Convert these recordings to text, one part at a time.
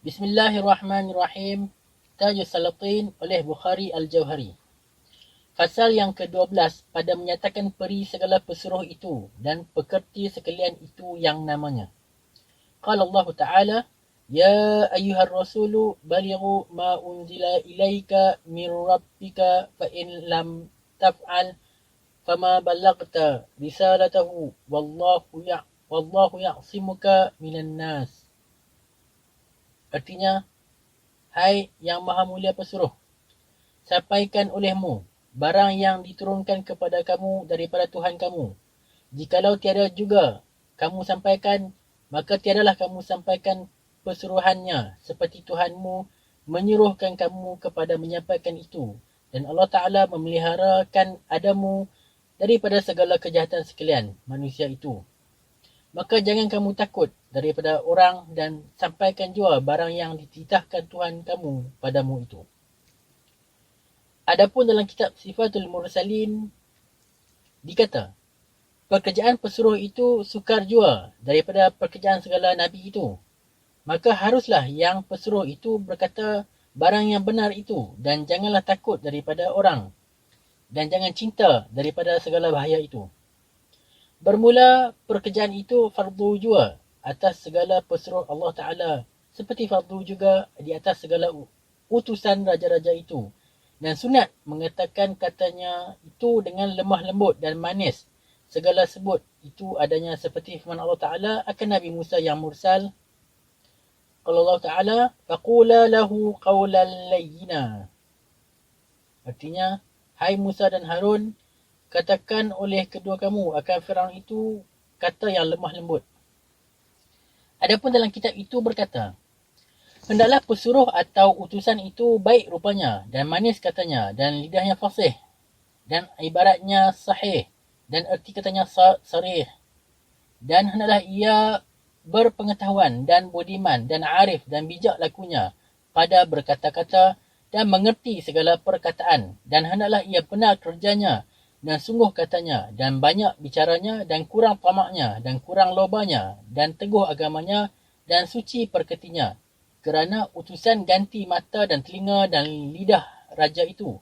Bismillahirrahmanirrahim. Tajus Salatin oleh Bukhari Al-Jauhari. Fasal yang ke-12 pada menyatakan peri segala pesuruh itu dan pekerti sekalian itu yang namanya. Qala Allah Ta'ala, Ya ayyuhar rasulu balighu ma unzila ilaika min rabbika fa in lam taf'al fama ballagta risalatahu wallahu ya'simuka minan nas. Artinya, hai yang maha mulia pesuruh, sampaikan olehmu barang yang diturunkan kepada kamu daripada Tuhan kamu. Jikalau tiada juga kamu sampaikan, maka tiadalah kamu sampaikan pesuruhannya seperti Tuhanmu menyuruhkan kamu kepada menyampaikan itu. Dan Allah Ta'ala memeliharakan adamu daripada segala kejahatan sekalian manusia itu. Maka jangan kamu takut daripada orang dan sampaikan jua barang yang dititahkan Tuhan kamu padamu itu. Adapun dalam kitab Sifatul Mursalin dikata, pekerjaan pesuruh itu sukar jua daripada pekerjaan segala Nabi itu. Maka haruslah yang pesuruh itu berkata barang yang benar itu dan janganlah takut daripada orang dan jangan cinta daripada segala bahaya itu. Bermula pekerjaan itu fardu jua atas segala pesuruh Allah Ta'ala seperti fardu juga di atas segala utusan raja-raja itu. Dan sunat mengatakan katanya itu dengan lemah lembut dan manis. Segala sebut itu adanya seperti firman Allah Ta'ala akan Nabi Musa yang mursal. Kalau Allah Ta'ala, faqula lahu qawlan layyina. Artinya, hai Musa dan Harun, katakan oleh kedua kamu akan Firaun itu kata yang lemah lembut. Adapun dalam kitab itu berkata, hendaklah pesuruh atau utusan itu baik rupanya dan manis katanya dan lidahnya fasih dan ibaratnya sahih dan erti katanya sarih. Dan hendaklah ia berpengetahuan dan budiman dan arif dan bijak lakunya pada berkata-kata dan mengerti segala perkataan. Dan hendaklah ia benar kerjanya dan sungguh katanya dan banyak bicaranya dan kurang tamaknya dan kurang lobanya dan teguh agamanya dan suci perketinya. Kerana utusan ganti mata dan telinga dan lidah raja itu.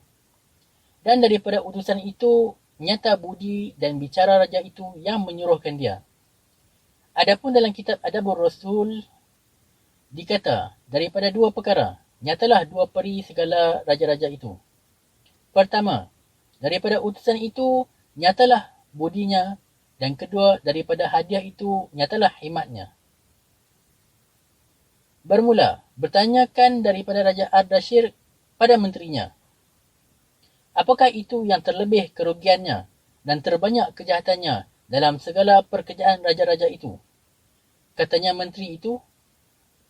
Dan daripada utusan itu, nyata budi dan bicara raja itu yang menyuruhkan dia. Adapun dalam kitab Adabur Rasul, dikata, daripada dua perkara, nyatalah dua peri segala raja-raja itu. Pertama, daripada utusan itu, nyatalah budinya. Dan kedua, daripada hadiah itu, nyatalah himatnya. Bermula, bertanyakan daripada Raja Ardashir pada menterinya. Apakah itu yang terlebih kerugiannya dan terbanyak kejahatannya dalam segala pekerjaan raja-raja itu? Katanya menteri itu,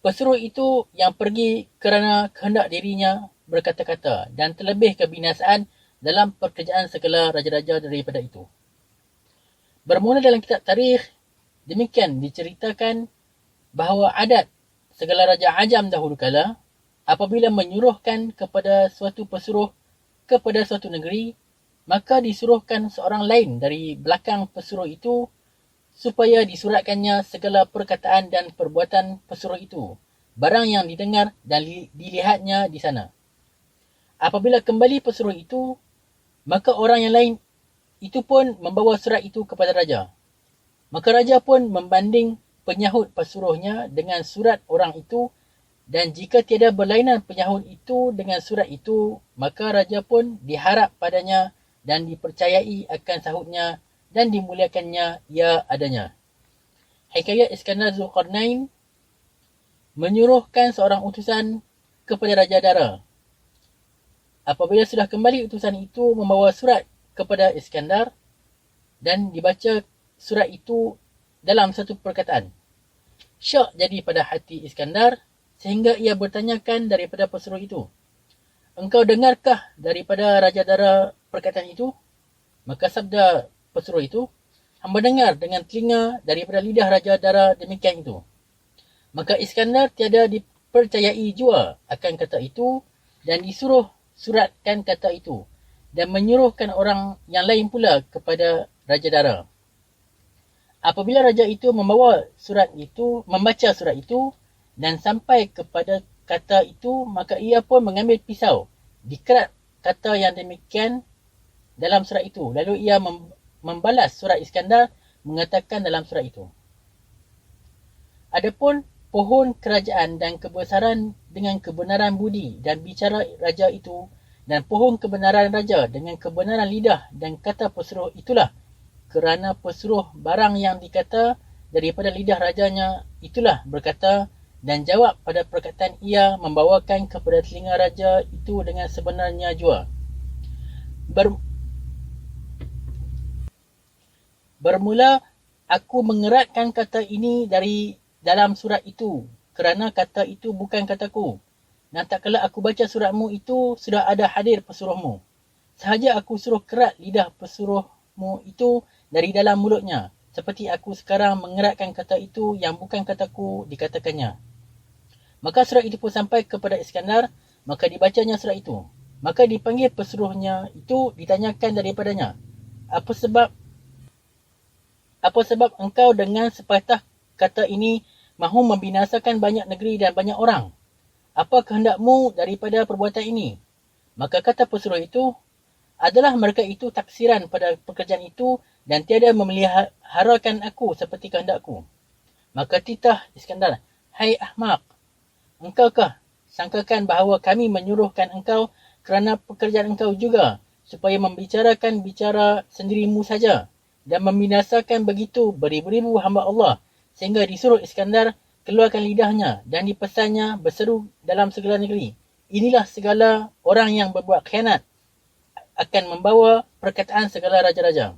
pesuruh itu yang pergi kerana kehendak dirinya berkata-kata dan terlebih kebinasaan dalam pekerjaan segala raja-raja daripada itu. Bermula dalam kitab tarikh, demikian diceritakan bahawa adat segala raja ajam dahulu kala, apabila menyuruhkan kepada suatu pesuruh kepada suatu negeri, maka disuruhkan seorang lain dari belakang pesuruh itu supaya disuratkannya segala perkataan dan perbuatan pesuruh itu, barang yang didengar dan dilihatnya di sana. Apabila kembali pesuruh itu, maka orang yang lain itu pun membawa surat itu kepada raja. Maka raja pun membanding penyahut pesuruhnya dengan surat orang itu, dan jika tiada berlainan penyahut itu dengan surat itu, maka raja pun diharap padanya dan dipercayai akan sahutnya dan dimuliakannya ia adanya. Hikayat Iskandar Zulkarnain menyuruhkan seorang utusan kepada Raja Dara. Apabila sudah kembali utusan itu membawa surat kepada Iskandar dan dibaca surat itu dalam satu perkataan, syak jadi pada hati Iskandar sehingga ia bertanyakan daripada pesuruh itu, engkau dengarkah daripada Raja Dara perkataan itu? Maka sabda pesuruh itu, hamba dengar dengan telinga daripada lidah Raja Dara demikian itu. Maka Iskandar tiada dipercayai jua akan kata itu dan disuruh suratkan kata itu dan menyuruhkan orang yang lain pula kepada Raja Dara. Apabila raja itu membaca surat itu, dan sampai kepada kata itu, maka ia pun mengambil pisau. Dikerat kata yang demikian dalam surat itu. Lalu ia membalas surat Iskandar mengatakan dalam surat itu, adapun pohon kerajaan dan kebesaran dengan kebenaran budi dan bicara raja itu, dan pohon kebenaran raja dengan kebenaran lidah dan kata pesuruh itulah, kerana pesuruh barang yang dikata daripada lidah rajanya itulah berkata dan jawab pada perkataan ia membawakan kepada telinga raja itu dengan sebenarnya jua. Bermula aku mengeratkan kata ini dari dalam surat itu, kerana kata itu bukan kataku. Dan tak kala aku baca suratmu itu, sudah ada hadir pesuruhmu. Sahaja aku suruh kerat lidah pesuruhmu itu dari dalam mulutnya, seperti aku sekarang mengeratkan kata itu yang bukan kataku dikatakannya. Maka surat itu pun sampai kepada Iskandar, maka dibacanya surat itu. Maka dipanggil pesuruhnya itu, ditanyakan daripadanya, apa sebab engkau dengan sepatah kata ini mahu membinasakan banyak negeri dan banyak orang? Apa kehendakmu daripada perbuatan ini? Maka kata pesuruh itu, adalah mereka itu taksiran pada pekerjaan itu dan tiada memeliharakan aku seperti kehendakku. Maka titah Iskandar, hai ahmak, engkaukah sangkakan bahawa kami menyuruhkan engkau kerana pekerjaan engkau juga, supaya membicarakan bicara sendirimu saja dan membinasakan begitu beribu-ribu hamba Allah, sehingga disuruh Iskandar keluarkan lidahnya dan dipesannya berseru dalam segala negeri, inilah segala orang yang berbuat khianat akan membawa perkataan segala raja-raja.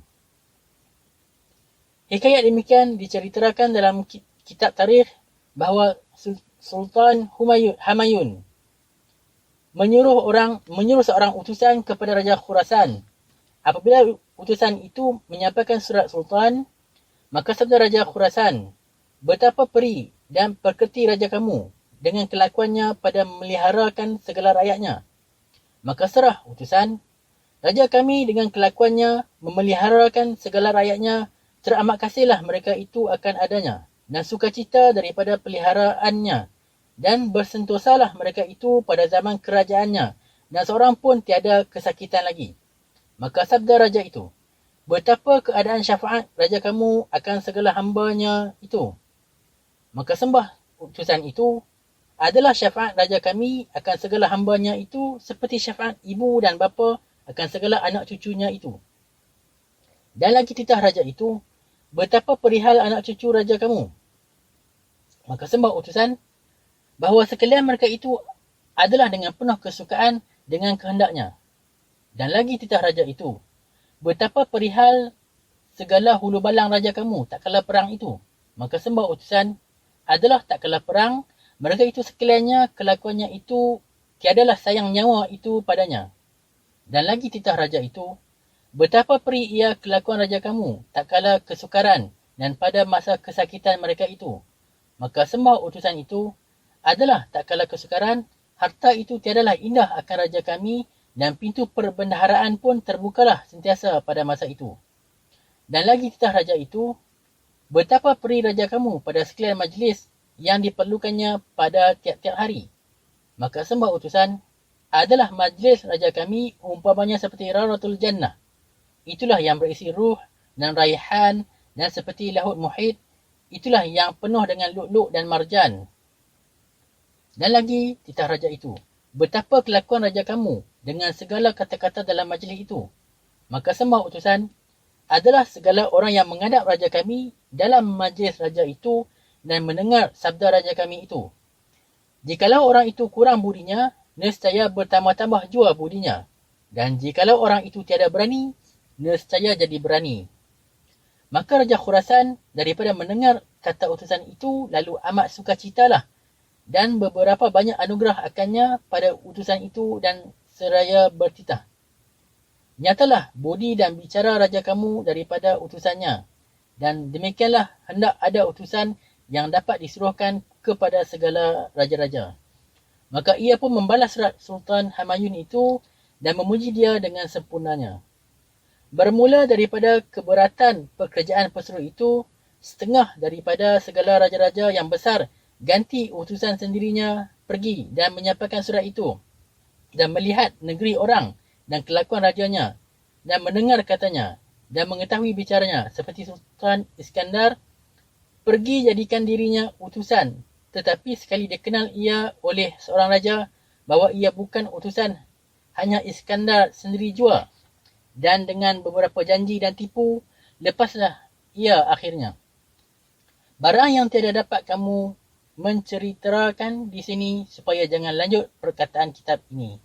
Hikayat demikian diceritakan dalam kitab tarikh bahawa Sultan Humayun menyuruh seorang utusan kepada Raja Khurasan. Apabila utusan itu menyampaikan surat Sultan, maka sabda Raja Khurasan, betapa perih dan perkerti raja kamu dengan kelakuannya pada memeliharakan segala rakyatnya. Maka serah utusan, raja kami dengan kelakuannya memeliharakan segala rakyatnya, teramat kasihlah mereka itu akan adanya dan sukacita daripada peliharaannya, dan bersentosalah mereka itu pada zaman kerajaannya, dan seorang pun tiada kesakitan lagi. Maka sabda raja itu, betapa keadaan syafaat raja kamu akan segala hambanya itu. Maka sembah utusan itu, adalah syafaat raja kami akan segala hambanya itu seperti syafaat ibu dan bapa akan segala anak cucunya itu. Dan lagi titah raja itu, betapa perihal anak cucu raja kamu. Maka sembah utusan, bahawa sekalian mereka itu adalah dengan penuh kesukaan dengan kehendaknya. Dan lagi titah raja itu, betapa perihal segala hulu balang raja kamu tak kala perang itu. Maka sembah utusan, adalah tak kala perang, mereka itu sekaliannya kelakuannya itu tiadalah sayang nyawa itu padanya. Dan lagi titah raja itu, betapa perih ia kelakuan raja kamu tak kala kesukaran dan pada masa kesakitan mereka itu. Maka sembah utusan itu, adalah tak kala kesukaran, harta itu tiadalah indah akan raja kami dan pintu perbendaharaan pun terbukalah sentiasa pada masa itu. Dan lagi titah raja itu, betapa perih raja kamu pada sekalian majlis yang diperlukannya pada tiap-tiap hari. Maka sembah utusan, adalah majlis raja kami umpamanya seperti Raratul Jannah. Itulah yang berisi ruh dan raihan dan seperti laut muhit. Itulah yang penuh dengan lu'lu' dan marjan. Dan lagi titah raja itu, betapa kelakuan raja kamu dengan segala kata-kata dalam majlis itu. Maka sembah utusan, adalah segala orang yang menghadap raja kami dalam majlis raja itu dan mendengar sabda raja kami itu. Jikalau orang itu kurang budinya, nescaya bertambah-tambah jua budinya. Dan jikalau orang itu tiada berani, nescaya jadi berani. Maka Raja Khurasan daripada mendengar kata utusan itu lalu amat sukacitalah dan beberapa banyak anugerah akannya pada utusan itu dan seraya bertitah. Nyatalah budi dan bicara raja kamu daripada utusannya, dan demikianlah hendak ada utusan yang dapat disuruhkan kepada segala raja-raja. Maka ia pun membalas surat Sultan Humayun itu dan memuji dia dengan sempurnanya. Bermula daripada keberatan pekerjaan pesuruh itu, setengah daripada segala raja-raja yang besar ganti utusan sendirinya pergi dan menyampaikan surat itu, dan melihat negeri orang dan kelakuan rajanya, dan mendengar katanya, dan mengetahui bicaranya, seperti Sultan Iskandar, pergi jadikan dirinya utusan. Tetapi sekali dikenal ia oleh seorang raja bahawa ia bukan utusan, hanya Iskandar sendiri jua, dan dengan beberapa janji dan tipu, lepaslah ia akhirnya. Barang yang tiada dapat kamu menceritakan di sini supaya jangan lanjut perkataan kitab ini.